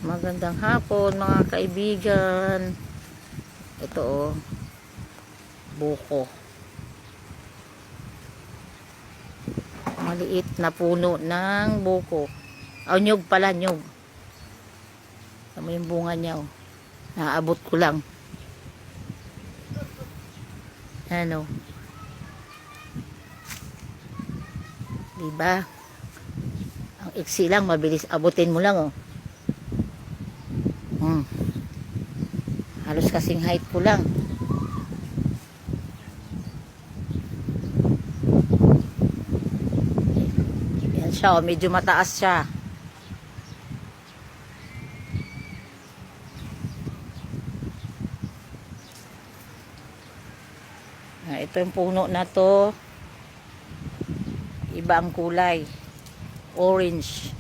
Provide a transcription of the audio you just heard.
Magandang hapon mga kaibigan. Ito buko. Maliit na puno ng buko. Nyug pala, nyug. Tama yung bunga niya Naabot ko lang. Ano? Diba? Ang iksi lang, mabilis abutin mo lang Halos kasing height ko lang. Yan siya, medyo mataas siya. Ito yung puno na to. Iba ang kulay. Orange.